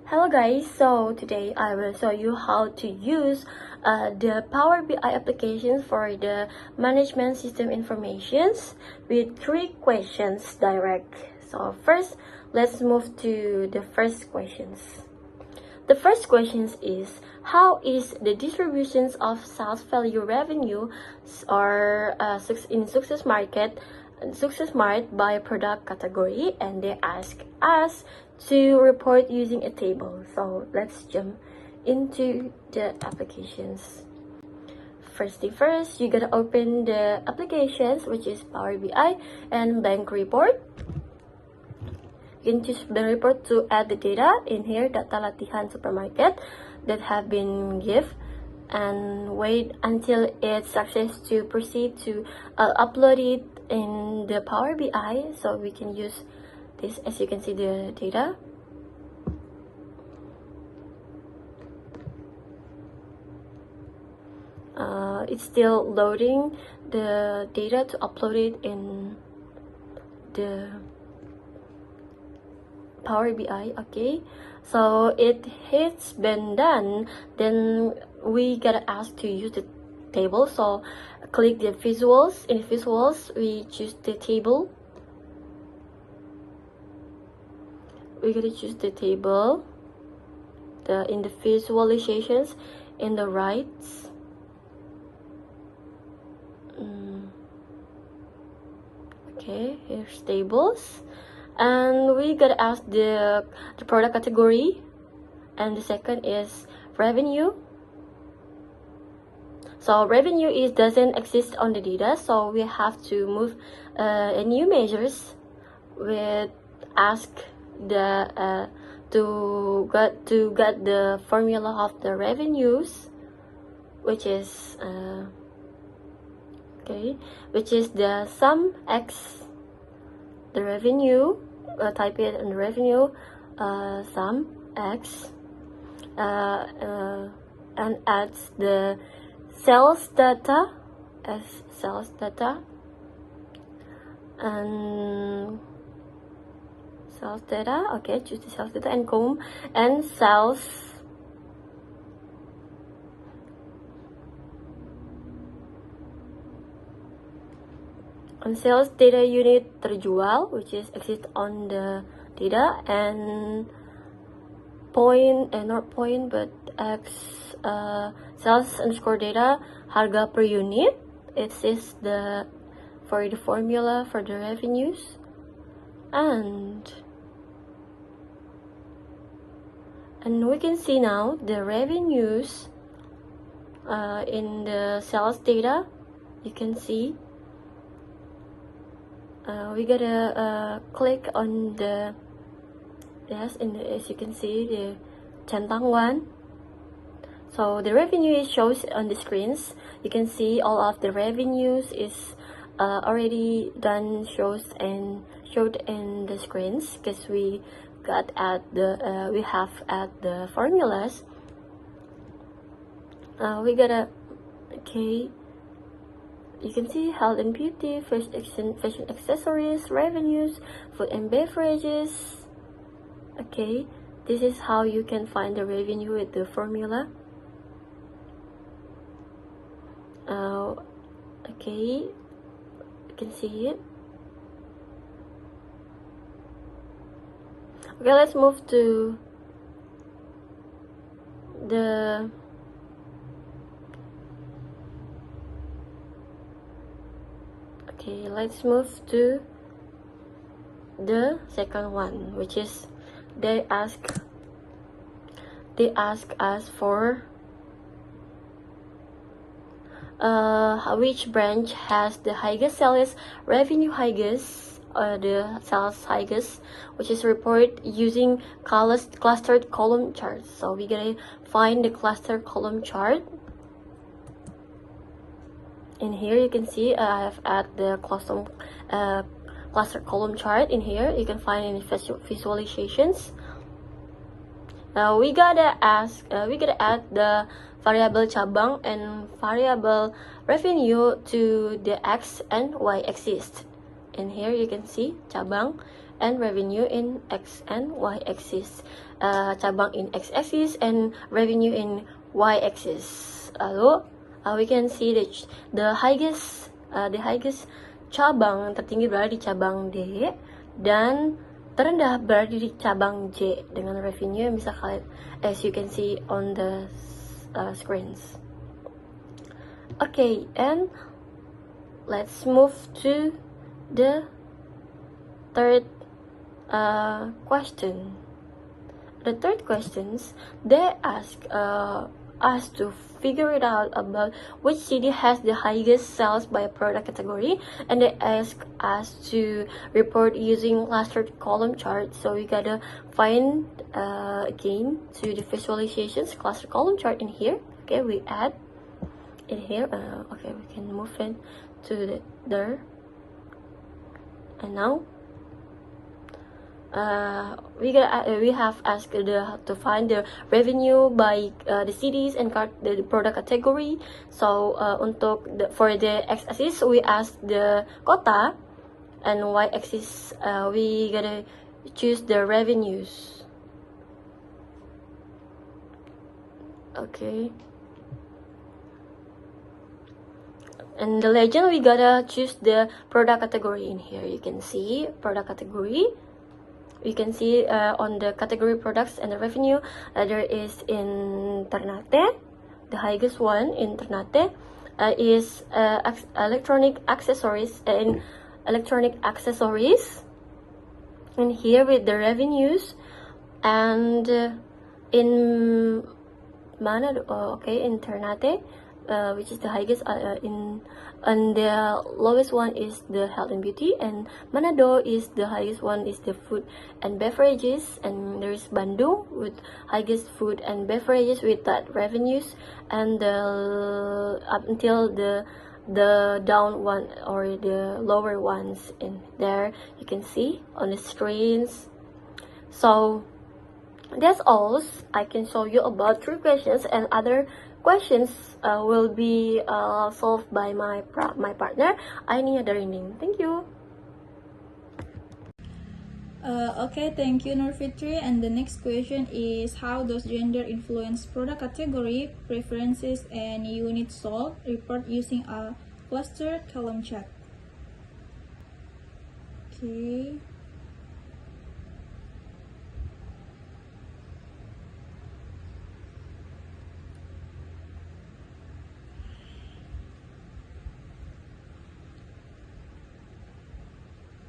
Hello guys, so today I will show you how to use the Power BI applications for the management system informations with 3 questions direct. So first, let's move to the first questions. The first question is, how is the distributions of sales value revenue or in Success Mart by product category, and they ask us to report using a table. So let's jump into the applications. First thing first, you gotta open the applications, which is Power BI and Bank Report. You can choose Bank Report to add the data in here, data latihan supermarket that have been given, and wait until it's success to proceed to upload it in the Power BI. So we can use this, as you can see the data. It's still loading the data to upload it in the Power BI. Okay, so it's been done. Then we gotta ask to use the table. So click the visuals. In visuals, we choose the table. We gotta choose the table. In the visualizations, in the right. Okay, here's tables, and we gotta ask the product category, and the second is revenue. So revenue doesn't exist on the data, so we have to move a new measures with ask the to get the formula of the revenues, which is which is the sum x the revenue. Type it in revenue sum x and adds the sales data as sales data, and sales data. Okay, choose the sales data and comb and sales on sales data unit terjual, which is exist on the data, and point and not point but x sales underscore data harga per unit. It is the for the formula for the revenues, and we can see now the revenues in the sales data. You can see we gotta click on the as you can see the centang one. So the revenue is shows on the screens. You can see all of the revenues is already done, showed in the screens, because we got at the we have at the formulas. We gotta you can see health and beauty, fashion accessories, revenues, food and beverages. Okay, this is how you can find the revenue with the formula. Okay, you can see it. Okay, let's move to the let's move to the second one, which is they ask us for which branch has the highest sales revenue, the sales highest, which is report using clustered column charts. So we gotta find the cluster column chart. In here you can see I have added the cluster column chart. In here you can find any visualizations. Now we gotta add the variable cabang and variable revenue to the x and y axis. In here you can see cabang and revenue in x and y axis. cabang in x-axis and revenue in y-axis. Lalu we can see the highest cabang tertinggi berada di cabang D dan terendah berada di cabang J dengan revenue yang bisa kalian, as you can see on the screens. Okay, and let's move to the third question. The third questions, they ask us to figure it out about which city has the highest sales by product category, and they ask us to report using clustered column chart. So we gotta find again to the visualizations cluster column chart in here. Okay, we add it here. Okay, we can move it to there, and now we have asked to find the revenue by the cities and the product category. So for the x-axis we ask the kota, and y-axis we gotta choose the revenues. Okay, and the legend we gotta choose the product category in here. You can see product category. You can see on the category products and the revenue, there is in Ternate, the highest one in Ternate is electronic accessories and electronic accessories. And here with the revenues, and in Manado, okay, in Ternate, which is the highest and the lowest one is the health and beauty, and Manado is the highest one is the food and beverages, and there's Bandung with highest food and beverages with that revenues, and up until the down one or the lower ones in there you can see on the screens. So that's all I can show you about 3 questions, and other questions will be solved by my partner, Ainia Darinding. Thank you. Okay, thank you, Nurfitri. And the next question is, how does gender influence product category, preferences, and unit sold? Report using a cluster column chart. Okay.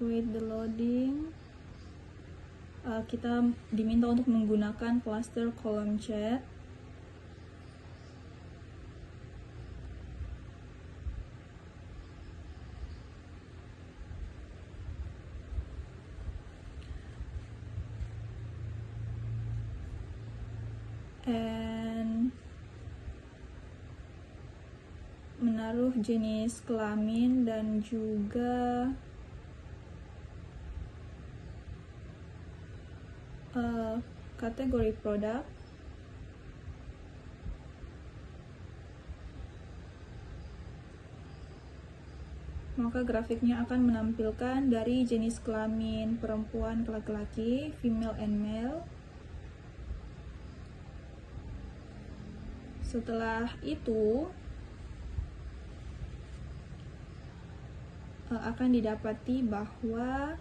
Wait the loading. Kita diminta untuk menggunakan cluster column chart. And menaruh jenis kelamin dan juga kategori produk. Maka grafiknya akan menampilkan dari jenis kelamin perempuan ke laki-laki, female and male. Setelah itu akan didapati bahwa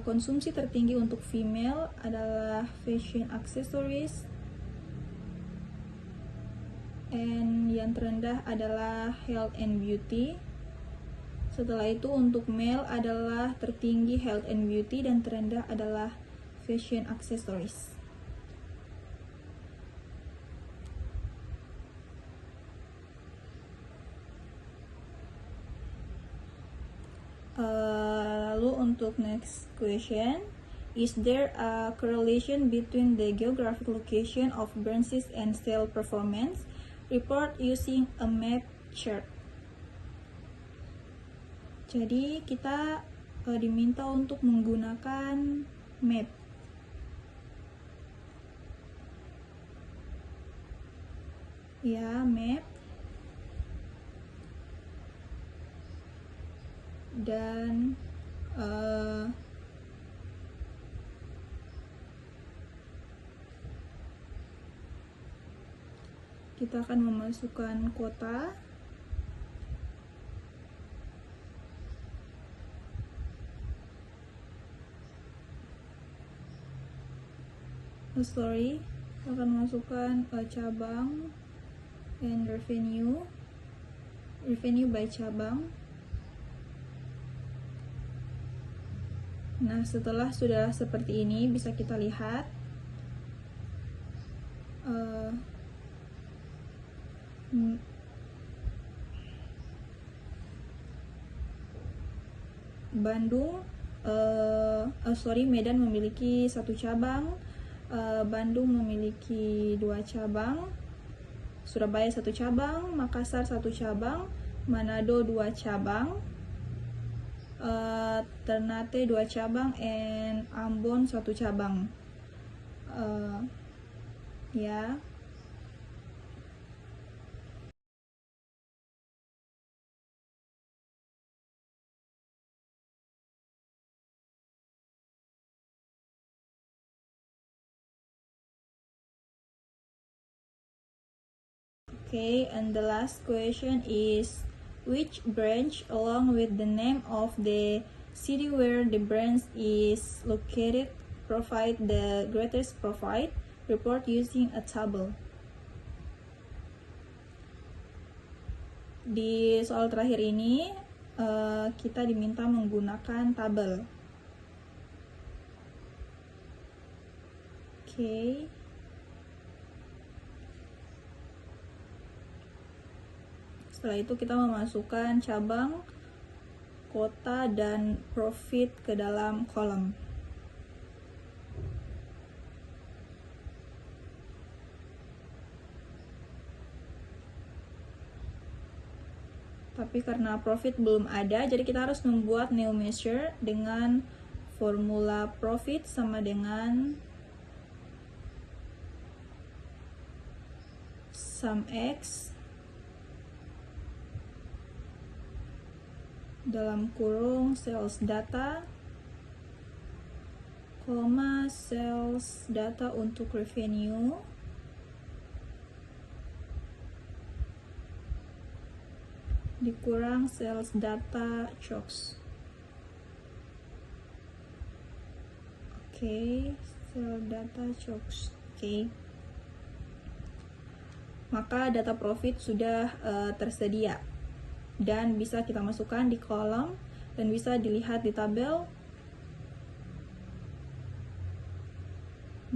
konsumsi tertinggi untuk female adalah fashion accessories, and yang terendah adalah health and beauty. Setelah itu untuk male adalah tertinggi health and beauty dan terendah adalah fashion accessories. Lalu untuk next question, is there a correlation between the geographic location of branches and sale performance? Report using a map chart. Jadi kita diminta untuk menggunakan map. Ya, map. Dan kita akan memasukkan kota. Akan masukkan cabang and revenue by cabang. Nah, setelah sudah seperti ini, bisa kita lihat Medan memiliki 1 cabang, Bandung memiliki 2 cabang, Surabaya 1 cabang, Makassar 1 cabang, Manado 2 cabang, Ternate 2 cabang, and Ambon 1 cabang. Ya. Okay, and the last question is, which branch along with the name of the city where the branch is located provide the greatest profit? Report using a table. Di soal terakhir ini kita diminta menggunakan tabel. Oke. Setelah itu kita memasukkan cabang, kota, dan profit ke dalam kolom. Tapi karena profit belum ada, jadi kita harus membuat new measure dengan formula profit sama dengan sum X dalam kurung sales data, koma sales data untuk revenue, dikurang sales data COGS. Oke, sales data COGS. Oke. Maka data profit sudah tersedia dan bisa kita masukkan di kolom dan bisa dilihat di tabel.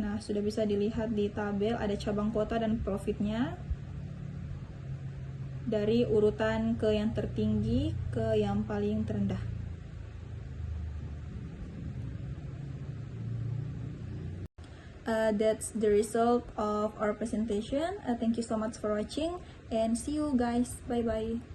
Nah, sudah bisa dilihat di tabel ada cabang kota dan profitnya dari urutan ke yang tertinggi ke yang paling terendah. That's the result of our presentation. Thank you so much for watching and see you guys. Bye bye.